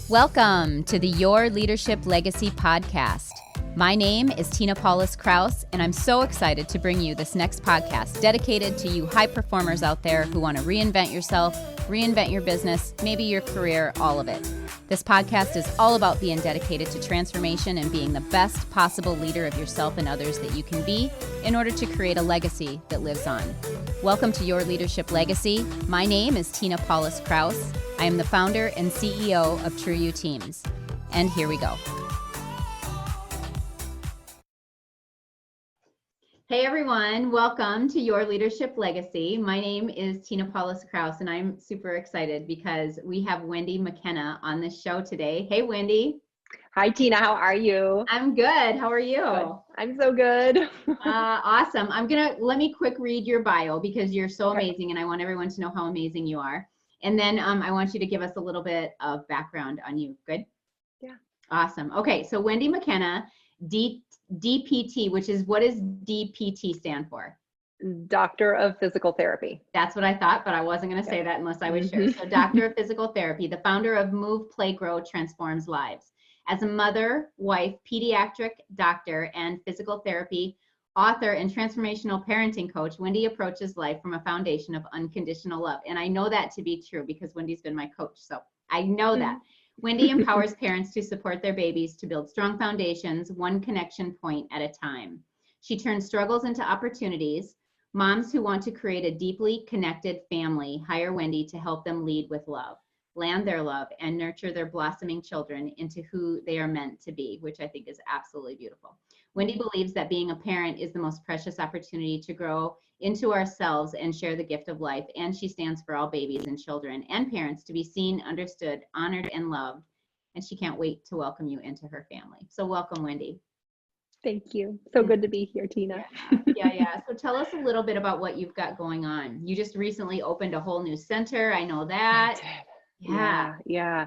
Welcome to the Your Leadership Legacy podcast. My name is Tina Paulus Kraus, and I'm so excited to bring you this next podcast dedicated to you high performers out there who want to reinvent yourself, reinvent your business, maybe your career, all of it. This podcast is all about being dedicated to transformation and being the best possible leader of yourself and others that you can be in order to create a legacy that lives on. Welcome to Your Leadership Legacy. My name is Tina Paulus Kraus. I am the founder and CEO of True You Teams. And here we go. Hey everyone, welcome to Your Leadership Legacy. My name is Tina Paulus Kraus, and I'm super excited because we have Wendi McKenna on this show today. Hey Wendi. Hi Tina, how are you? I'm good. How are you? Good. I'm so good. Awesome. Let me quick read your bio because you're so amazing, and I want everyone to know how amazing you are. And then I want you to give us a little bit of background on you. Good? Yeah. Awesome. Okay, so Wendi McKenna, DPT, which is, what does DPT stand for? Doctor of Physical Therapy. That's what I thought, but I wasn't going to say that unless I was sure. So Doctor of Physical Therapy, the founder of Move, Play, Grow, Transforms Lives. As a mother, wife, pediatric doctor, and physical therapy author and transformational parenting coach, Wendi approaches life from a foundation of unconditional love. And I know that to be true because Wendi's been my coach. So I know that. Wendi empowers parents to support their babies to build strong foundations, one connection point at a time. She turns struggles into opportunities. Moms who want to create a deeply connected family hire Wendi to help them lead with love, land their love, and nurture their blossoming children into who they are meant to be, which I think is absolutely beautiful. Wendi believes that being a parent is the most precious opportunity to grow into ourselves and share the gift of life. And she stands for all babies and children and parents to be seen, understood, honored, and loved. And she can't wait to welcome you into her family. So welcome, Wendi. Thank you. So good to be here, Tina. Yeah. So tell us a little bit about what you've got going on. You just recently opened a whole new center. I know that. Yeah.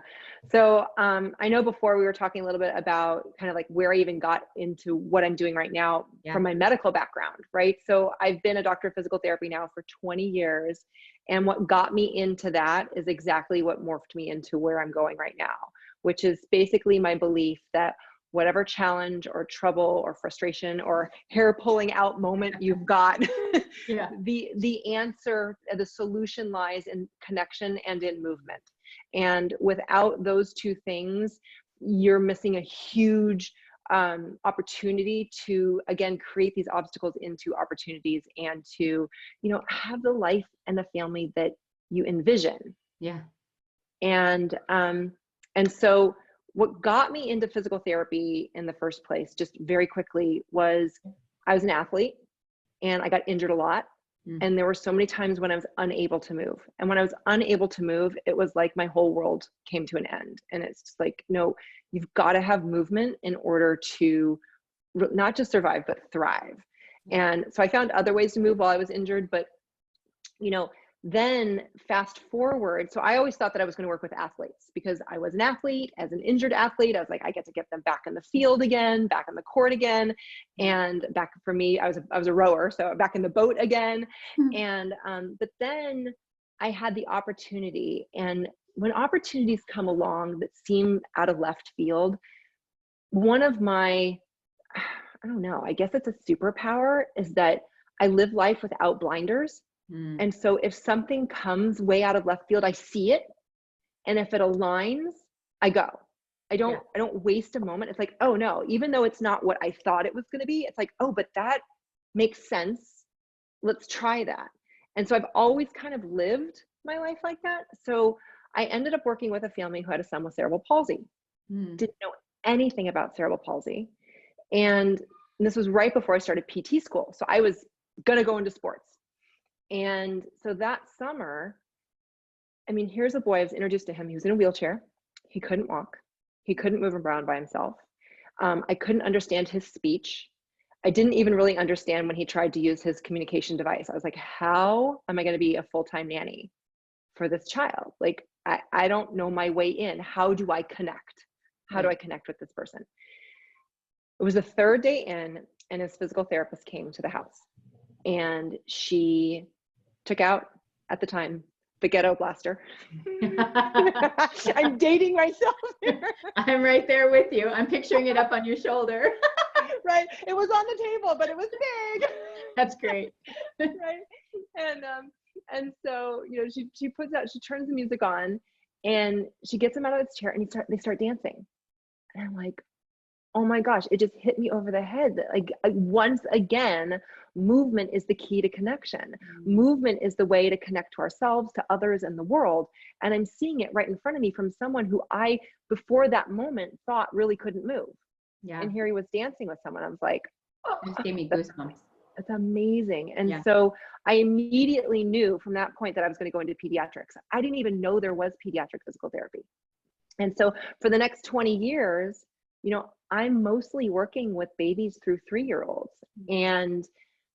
So I know before we were talking a little bit about kind of like where I even got into what I'm doing right now from my medical background, right? So I've been a doctor of physical therapy now for 20 years. And what got me into that is exactly what morphed me into where I'm going right now, which is basically my belief that whatever challenge or trouble or frustration or hair pulling out moment you've got, the answer, the solution lies in connection and in movement. And without those two things, you're missing a huge opportunity to, again, create these obstacles into opportunities and to, have the life and the family that you envision. Yeah. And so what got me into physical therapy in the first place, just very quickly, was I was an athlete and I got injured a lot. And there were so many times when I was unable to move. And when I was unable to move, it was like my whole world came to an end. And it's just like, no, you've got to have movement in order to not just survive, but thrive. And so I found other ways to move while I was injured, but, then fast forward. So I always thought that I was going to work with athletes because I was an athlete. As an injured athlete, I was like, I get to get them back in the field again, back on the court again. And back for me, I was a rower, so back in the boat again. And, but then I had the opportunity, and when opportunities come along that seem out of left field, one of my, I don't know, I guess it's a superpower, is that I live life without blinders. And so if something comes way out of left field, I see it. And if it aligns, I go. I don't waste a moment. It's like, oh no, even though it's not what I thought it was going to be, it's like, oh, but that makes sense. Let's try that. And so I've always kind of lived my life like that. So I ended up working with a family who had a son with cerebral palsy. Didn't know anything about cerebral palsy. And this was right before I started PT school. So I was going to go into sports. And so that summer, here's a boy. I was introduced to him. He was in a wheelchair. He couldn't walk. He couldn't move around by himself. I couldn't understand his speech. I didn't even really understand when he tried to use his communication device. I was like, how am I going to be a full-time nanny for this child? Like, I don't know my way in. How do I connect? How do I connect with this person? It was the third day in, and his physical therapist came to the house. And she took out, at the time, the ghetto blaster. I'm dating myself here. I'm right there with you. I'm picturing it up on your shoulder. Right. It was on the table, but it was big. That's great. Right. And so, you know, she turns the music on and she gets him out of his chair and they start dancing. And I'm like, oh my gosh, it just hit me over the head that like once again, movement is the key to connection. Movement is the way to connect to ourselves, to others, and the world. And I'm seeing it right in front of me from someone who I, before that moment, thought really couldn't move. Yeah. And here he was dancing with someone. I was like, oh, It just gave me goosebumps. that's amazing. And Yeah. so I immediately knew from that point that I was going to go into pediatrics. I didn't even know there was pediatric physical therapy. And so for the next 20 years, you know, I'm mostly working with babies through 3-year-olds. And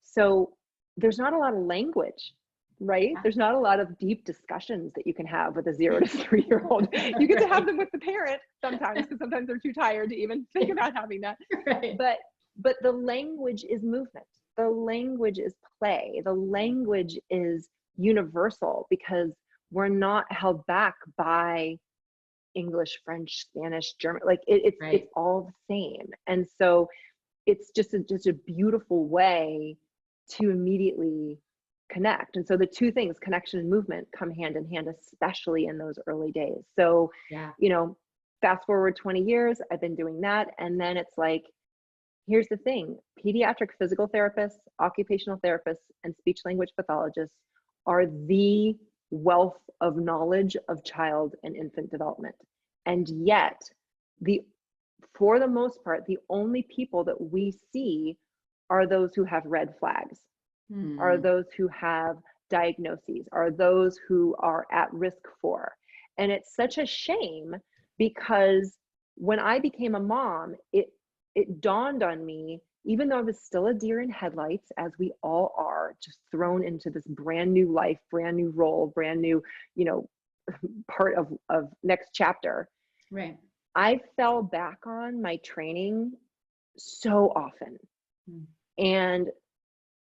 so there's not a lot of language, right? Yeah. There's not a lot of deep discussions that you can have with a 0 to 3-year-old. You get to have them with the parent sometimes, because sometimes they're too tired to even think about having that. Right. But the language is movement. The language is play. The language is universal because we're not held back by English, French, Spanish, German, like it's all the same. And so it's just a beautiful way to immediately connect. And so the two things, connection and movement, come hand in hand, especially in those early days. So, Yeah. you know, fast forward 20 years, I've been doing that. And then it's like, here's the thing, pediatric physical therapists, occupational therapists, and speech language pathologists are the wealth of knowledge of child and infant development. And yet, for the most part, the only people that we see are those who have red flags, are those who have diagnoses, are those who are at risk for. And it's such a shame because when I became a mom, it dawned on me, even though I was still a deer in headlights, as we all are, just thrown into this brand new life, brand new role, brand new, you know, part of next chapter. Right. I fell back on my training so often. And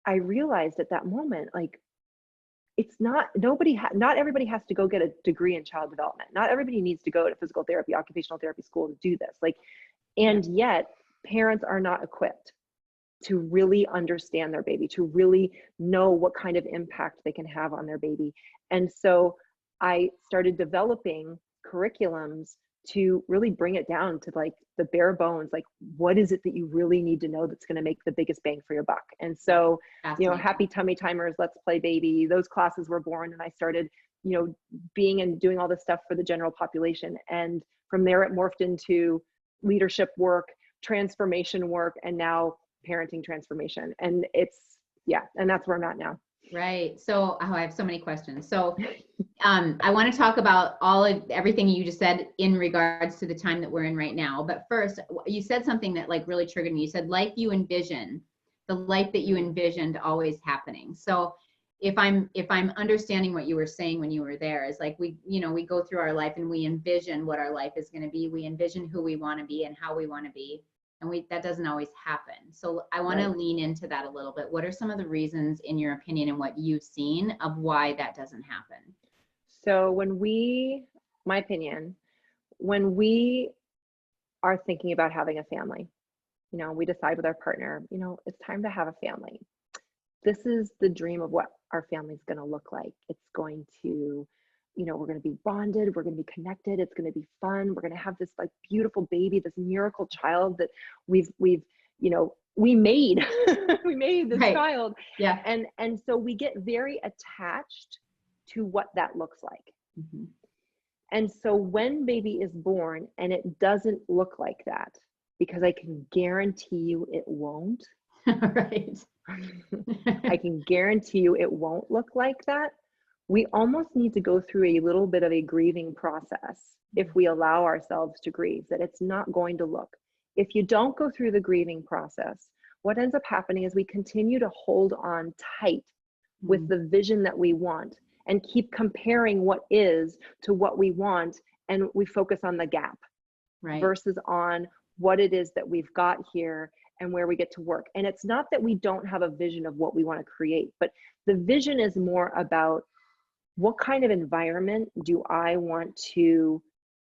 I realized at that moment, like, it's not, not everybody has to go get a degree in child development. Not everybody needs to go to physical therapy, occupational therapy school to do this. Like, and yet parents are not equipped to really understand their baby, to really know what kind of impact they can have on their baby. And so I started developing curriculums to really bring it down to like the bare bones, like what is it that you really need to know that's going to make the biggest bang for your buck. And so, you know, happy tummy timers, let's play baby, those classes were born, and I started, you know, being and doing all this stuff for the general population. And from there it morphed into leadership work, transformation work, and now parenting transformation. And it's, yeah, and that's where I'm at now. Right. So I have so many questions. So I want to talk about everything you just said in regards to the time that we're in right now. But first, you said something that like really triggered me. You said life you envision, the life that you envisioned always happening. So if I'm understanding what you were saying when you were there, is like we go through our life and we envision what our life is going to be. We envision who we want to be and how we want to be. And that doesn't always happen. So I want to lean into that a little bit. What are some of the reasons, in your opinion, and what you've seen of why that doesn't happen? So my opinion, when we are thinking about having a family, you know, we decide with our partner, you know, it's time to have a family. This is the dream of what our family's going to look like. It's going to, you know, we're going to be bonded, we're going to be connected, it's going to be fun, we're going to have this like beautiful baby, this miracle child that we've you know, we made we made this child. Yeah. And so we get very attached to what that looks like. And so when baby is born and it doesn't look like that, because I can guarantee you it won't. Right. I can guarantee you it won't look like that. We almost need to go through a little bit of a grieving process if we allow ourselves to grieve, that it's not going to look. If you don't go through the grieving process, what ends up happening is we continue to hold on tight with the vision that we want and keep comparing what is to what we want, and we focus on the gap versus on what it is that we've got here and where we get to work. And it's not that we don't have a vision of what we want to create, but the vision is more about what kind of environment do I want to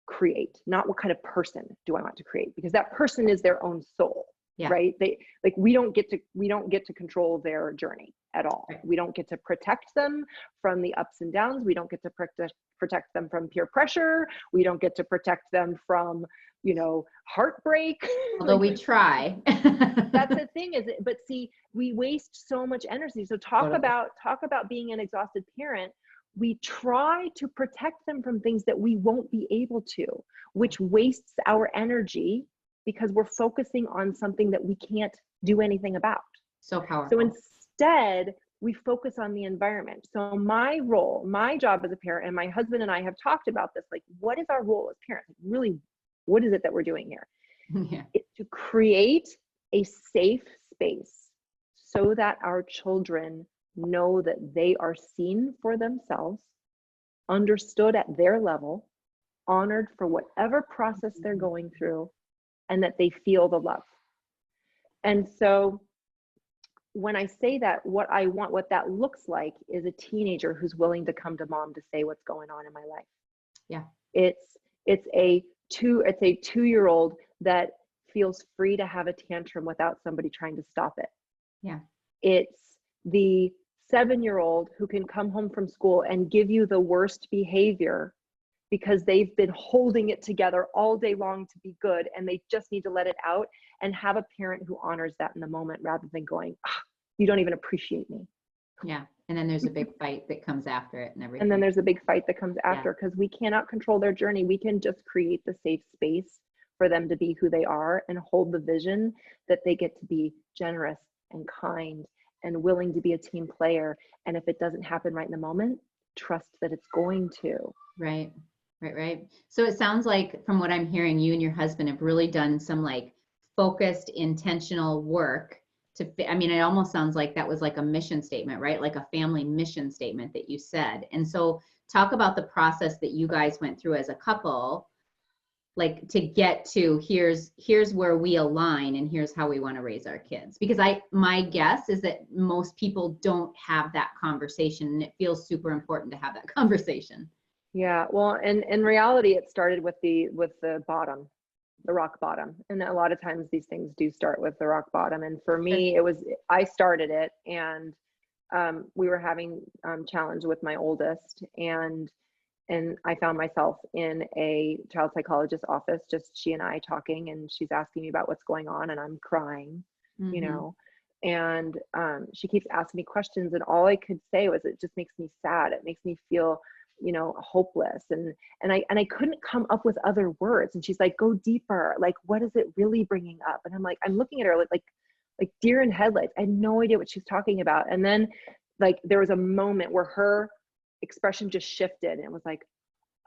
create? Not what kind of person do I want to create, because that person is their own soul, Yeah. right? They like, we don't get to control their journey at all. Right. We don't get to protect them from the ups and downs. We don't get to protect them from peer pressure. We don't get to protect them from, you know, heartbreak. Although we try. That's the thing, is it, but see, we waste so much energy. So talk about being an exhausted parent. We try to protect them from things that we won't be able to, which wastes our energy because we're focusing on something that we can't do anything about. So powerful. So instead, we focus on the environment. So my role, my job as a parent, and my husband and I have talked about this, like, what is our role as parents? Really, what is it that we're doing here? Yeah. It's to create a safe space so that our children know that they are seen for themselves, understood at their level, honored for whatever process they're going through, and that they feel the love. And so when I say that, what I want, what that looks like, is a teenager who's willing to come to mom to say what's going on in my life. Yeah. It's a 2-year-old that feels free to have a tantrum without somebody trying to stop it. Yeah. It's the 7-year-old who can come home from school and give you the worst behavior because they've been holding it together all day long to be good, and they just need to let it out, and have a parent who honors that in the moment rather than going, you don't even appreciate me. Yeah. And then there's a big fight that comes after it and everything. And then there's a big fight that comes after, because we cannot control their journey. We can just create the safe space for them to be who they are and hold the vision that they get to be generous and kind and willing to be a team player. And if it doesn't happen right in the moment, trust that it's going to. Right. So it sounds like, from what I'm hearing, you and your husband have really done some like focused, intentional work to, I mean, it almost sounds like that was like a mission statement, right? Like a family mission statement that you said. And so talk about the process that you guys went through as a couple, like to get to here's where we align and here's how we want to raise our kids. Because my guess is that most people don't have that conversation, and it feels super important to have that conversation. Yeah, well, and in reality, it started with the bottom, the rock bottom. And a lot of times these things do start with the rock bottom. And for me, I started it, and we were having challenge with my oldest, and I found myself in a child psychologist's office, just she and I talking, and she's asking me about what's going on, and I'm crying, you know, and she keeps asking me questions, and all I could say was, it just makes me sad. It makes me feel, you know, hopeless. And I couldn't come up with other words. And she's like, go deeper. Like, what is it really bringing up? And I'm like, I'm looking at her like deer in headlights. I had no idea what she's talking about. And then like, there was a moment where her expression just shifted, and it was like,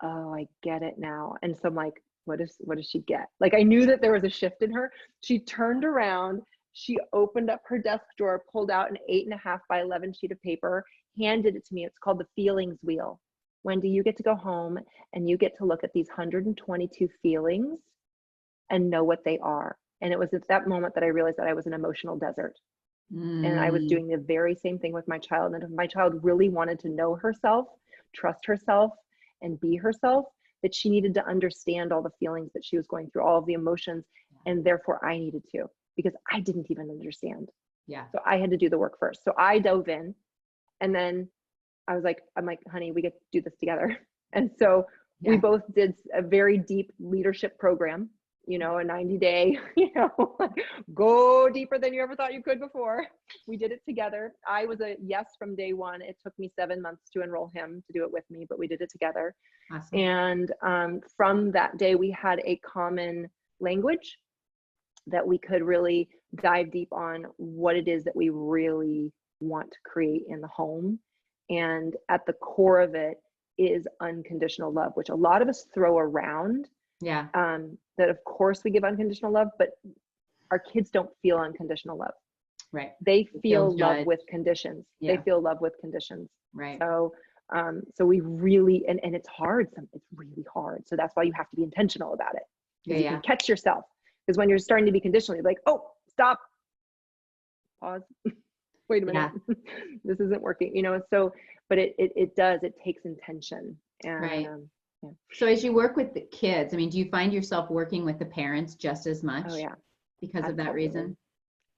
oh, I get it now. And so I'm like, what does she get? Like, I knew that there was a shift in her. She turned around, she opened up her desk drawer, pulled out an 8.5 by 11 sheet of paper, handed it to me. It's called the feelings wheel. Wendy, you get to go home and you get to look at these 122 feelings and know what they are. And it was at that moment that I realized that I was an emotional desert. And I was doing the very same thing with my child. And if my child really wanted to know herself, trust herself, and be herself, that she needed to understand all the feelings that she was going through, all of the emotions. And therefore I needed to, because I didn't even understand. Yeah. So I had to do the work first. So I dove in, and then I'm like, honey, we get to do this together. And so we both did a very deep leadership program, you know, a 90-day, you know, go deeper than you ever thought you could before. We did it together. I was a yes from day one. It took me 7 months to enroll him to do it with me, but we did it together. Awesome. And from that day, we had a common language that we could really dive deep on what it is that we really want to create in the home. And at the core of it is unconditional love, which a lot of us throw around. Yeah. That of course we give unconditional love, but our kids don't feel unconditional love. Right. They feel love with conditions. Yeah. They feel love with conditions. Right. So, so we really, and it's hard. It's really hard. So that's why you have to be intentional about it. You can catch yourself, because when you're starting to be conditional, you're like, oh, stop, pause. wait a minute, this isn't working, you know? So, but it does, it takes intention. And, Right. yeah. So as you work with the kids, I mean, do you find yourself working with the parents just as much? Oh yeah, Because of that absolutely. reason?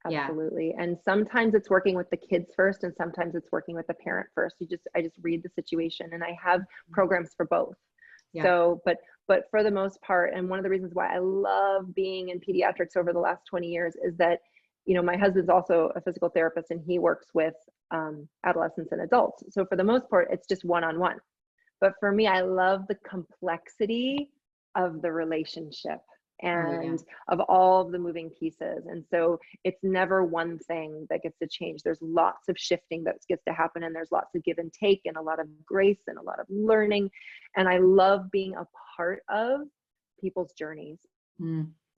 Yeah. Absolutely. And sometimes it's working with the kids first, and sometimes it's working with the parent first. I just read the situation, and I have programs for both. Yeah. So, but for the most part, and one of the reasons why I love being in pediatrics over the last 20 years is that, you know, my husband's also a physical therapist, and he works with adolescents and adults. So for the most part, it's just one-on-one. But for me, I love the complexity of the relationship and of all of the moving pieces. And so it's never one thing that gets to change. There's lots of shifting that gets to happen, and there's lots of give and take, and a lot of grace, and a lot of learning. And I love being a part of people's journeys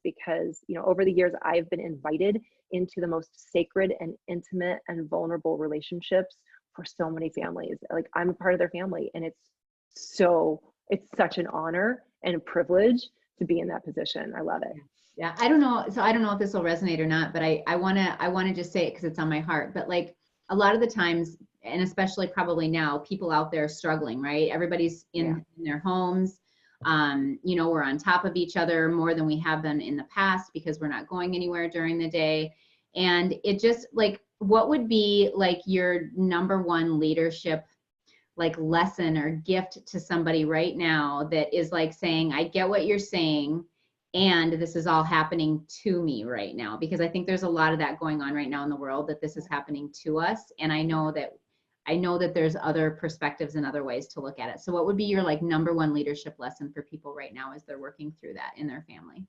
because, you know, over the years, I've been invited into the most sacred and intimate and vulnerable relationships for so many families. Like, I'm a part of their family, and it's such an honor and a privilege to be in that position. I love it. Yeah. I don't know. So I don't know if this will resonate or not, but I want to just say it because it's on my heart. But like a lot of the times, and especially probably now, people out there struggling, right? Everybody's in their homes. You know, we're on top of each other more than we have been in the past because we're not going anywhere during the day. And it just like, what would be like your number one leadership like lesson or gift to somebody right now that is like saying, I get what you're saying, and this is all happening to me right now? Because I think there's a lot of that going on right now in the world, that this is happening to us. And I know that there's other perspectives and other ways to look at it. So what would be your like number one leadership lesson for people right now as they're working through that in their family?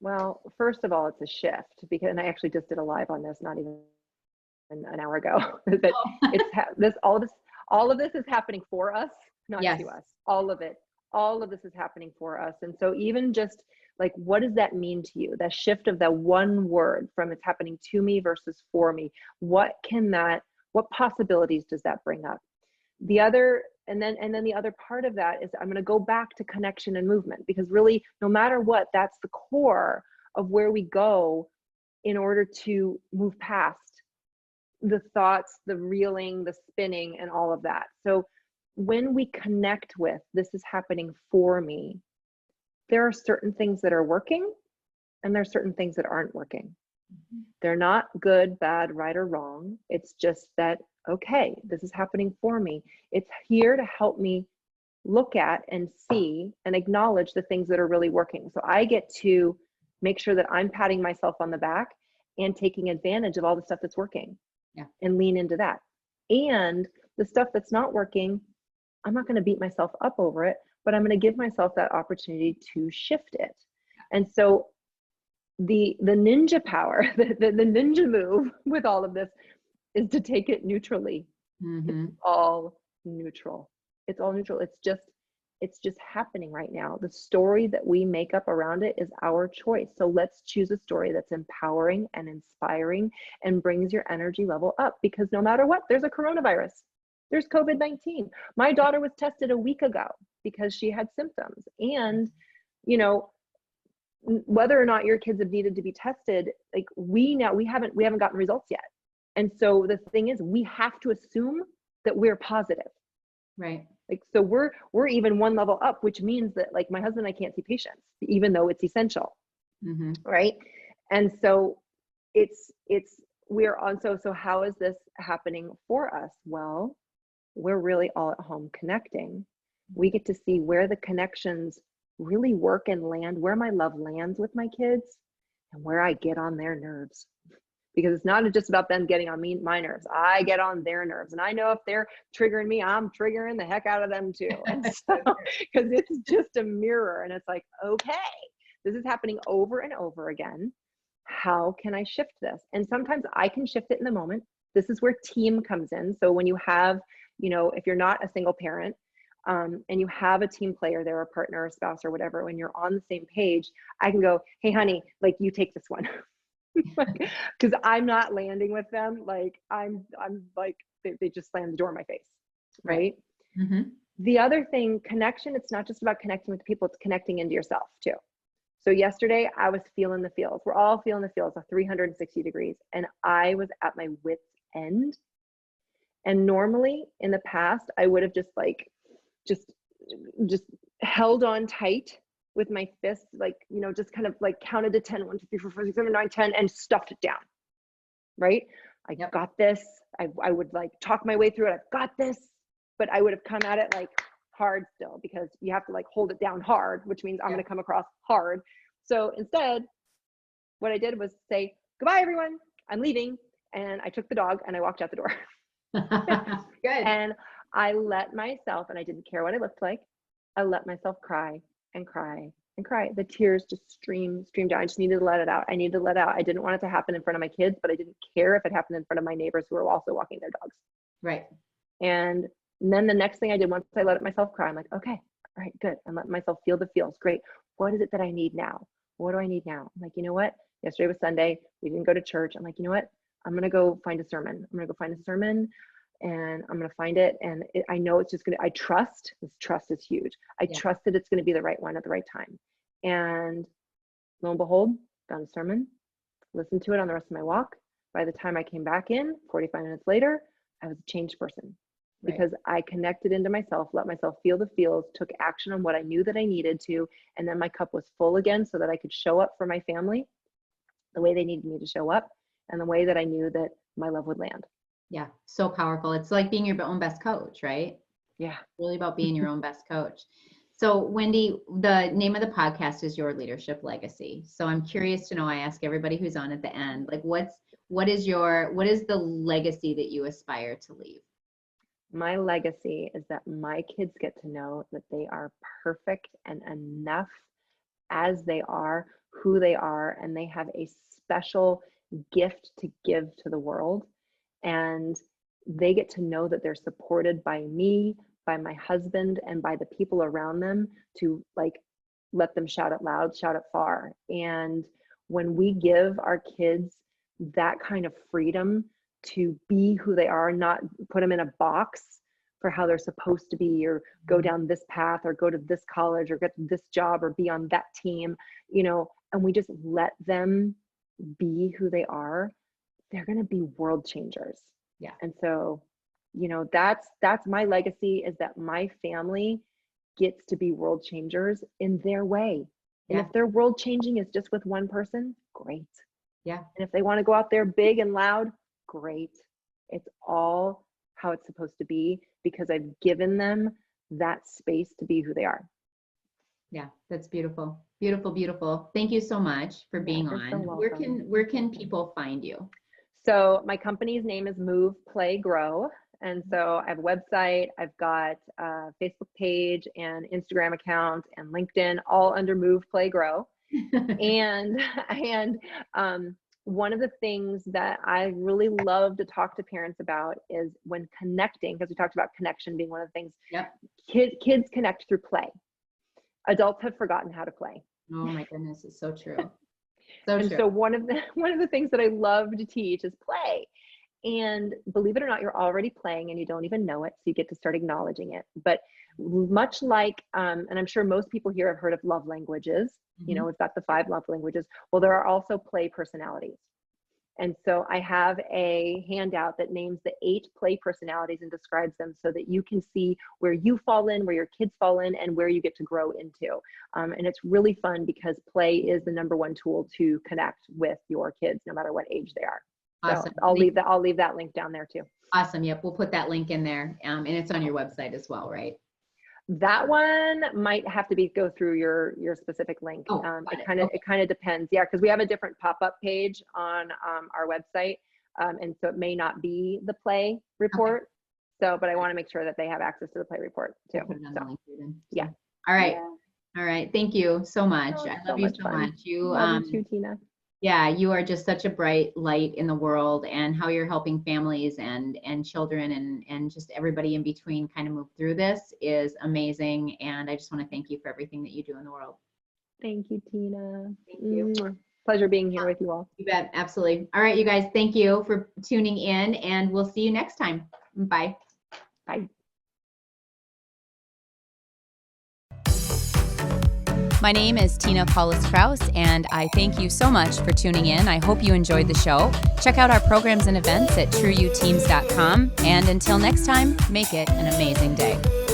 Well, first of all, it's a shift, because, and I actually just did a live on this not even an hour ago, that all of this is happening for us, not to us. All of this is happening for us. And so even just like, what does that mean to you? That shift of that one word from it's happening to me versus for me. What possibilities does that bring up? The other, and then the other part of that is I'm going to go back to connection and movement, because really, no matter what, that's the core of where we go in order to move past the thoughts, the reeling, the spinning, and all of that. So when we connect with this is happening for me, there are certain things that are working, and there are certain things that aren't working. They're not good, bad, right, or wrong. It's just that, okay, this is happening for me. It's here to help me look at and see and acknowledge the things that are really working. So I get to make sure that I'm patting myself on the back and taking advantage of all the stuff that's working. And lean into that. And the stuff that's not working, I'm not going to beat myself up over it, but I'm going to give myself that opportunity to shift it. And so the ninja power, the ninja move with all of this is to take it neutrally. It's all neutral. It's all neutral. It's just happening right now. The story that we make up around it is our choice. So let's choose a story that's empowering and inspiring and brings your energy level up, because no matter what, there's a coronavirus. There's COVID-19. My daughter was tested a week ago because she had symptoms. And, you know, whether or not your kids have needed to be tested, like we haven't gotten results yet. And so the thing is, we have to assume that we're positive. Right. Like, so we're even one level up, which means that like my husband and I can't see patients, even though it's essential. Right. And so we're on, so how is this happening for us? Well, we're really all at home connecting. We get to see where the connections really work and land, where my love lands with my kids, and where I get on their nerves. Because it's not just about them getting on my nerves. I get on their nerves. And I know if they're triggering me, I'm triggering the heck out of them too. And so, because it's just a mirror, and it's like, okay, this is happening over and over again. How can I shift this? And sometimes I can shift it in the moment. This is where team comes in. So when you have, you know, if you're not a single parent, and you have a team player there, a partner, or a spouse, or whatever, when you're on the same page, I can go, hey, honey, like, you take this one. Because I'm not landing with them. Like I'm like, they just slam the door in my face. Right. The other thing, connection, it's not just about connecting with people, it's connecting into yourself too. So yesterday I was feeling the feels. We're all feeling the feels of 360 degrees. And I was at my wit's end. And normally in the past, I would have just held on tight with my fists, like, you know, just kind of like counted to 10, 1, 2, 3, 4, 5, 6, 7, 9, 10, and stuffed it down. Right? I got this. I would like talk my way through it. I've got this, but I would have come at it like hard still, because you have to like hold it down hard, which means I'm going to come across hard. So instead, what I did was say, goodbye, everyone. I'm leaving. And I took the dog and I walked out the door. Good. And I let myself, and I didn't care what I looked like, I let myself cry and cry and cry. The tears just streamed down. I just needed to let it out. I needed to let it out. I didn't want it to happen in front of my kids, but I didn't care if it happened in front of my neighbors who were also walking their dogs. Right. And then the next thing I did, once I let myself cry, I'm like, okay, all right, good. I'm letting myself feel the feels. Great. What is it that I need now? What do I need now? I'm like, you know what? Yesterday was Sunday. We didn't go to church. I'm like, you know what? I'm going to go find a sermon. I'm going to go find a sermon, and I'm going to find it. And I know it's just going to, I trust, this trust is huge. I trust that it's going to be the right one at the right time. And lo and behold, found a sermon, listened to it on the rest of my walk. By the time I came back in, 45 minutes later, I was a changed person. Right. Because I connected into myself, let myself feel the feels, took action on what I knew that I needed to, and then my cup was full again so that I could show up for my family the way they needed me to show up, and the way that I knew that my love would land. Yeah, so powerful. It's like being your own best coach, right? Yeah. Really about being your own best coach. So Wendi, the name of the podcast is Your Leadership Legacy. So I'm curious to know, I ask everybody who's on at the end, like what is the legacy that you aspire to leave? My legacy is that my kids get to know that they are perfect and enough as they are, who they are, and they have a special gift to give to the world. And they get to know that they're supported by me, by my husband, and by the people around them to like let them shout it loud, shout it far. And when we give our kids that kind of freedom to be who they are, not put them in a box for how they're supposed to be, or go down this path, or go to this college, or get this job, or be on that team, you know, and we just let them be who they are, they're going to be world changers. Yeah. And so, you know, that's my legacy, is that my family gets to be world changers in their way. And if their world changing is just with one person, great. Yeah. And if they want to go out there big and loud, great. It's all how it's supposed to be, because I've given them that space to be who they are. Yeah, that's beautiful. Beautiful, beautiful. Thank you so much for being on. So where can people find you? So my company's name is Move, Play, Grow. And so I have a website, I've got a Facebook page and Instagram account and LinkedIn, all under Move, Play, Grow. and one of the things that I really love to talk to parents about is when connecting, because we talked about connection being one of the things. Kids connect through play. Adults have forgotten how to play. Oh my goodness, it's so true. So one of the things that I love to teach is play. And believe it or not, you're already playing and you don't even know it. So you get to start acknowledging it. But much like, and I'm sure most people here have heard of love languages. Mm-hmm. You know, we've got the 5 love languages. Well, there are also play personalities. And so I have a handout that names the 8 play personalities and describes them so that you can see where you fall in, where your kids fall in, and where you get to grow into. And it's really fun because play is the #1 tool to connect with your kids, no matter what age they are. Awesome. So I'll leave that link down there too. Awesome. Yep. We'll put that link in there. And it's on your website as well, right? That one might have to go through your specific link. It kind of depends. Yeah. Cause we have a different pop-up page on our website. And so it may not be the play report. Okay. So, but I want to make sure that they have access to the play report too. Yeah. All right. Yeah. All right. Thank you so much. I love you so much. You, love you too, Tina. Yeah, you are just such a bright light in the world, and how you're helping families and children and just everybody in between kind of move through this is amazing. And I just want to thank you for everything that you do in the world. Thank you, Tina. Thank you. Pleasure being here with you all. You bet. Absolutely. All right, you guys, thank you for tuning in, and we'll see you next time. Bye. Bye. My name is Tina Paulus-Krause, and I thank you so much for tuning in. I hope you enjoyed the show. Check out our programs and events at trueyouteams.com. And until next time, make it an amazing day.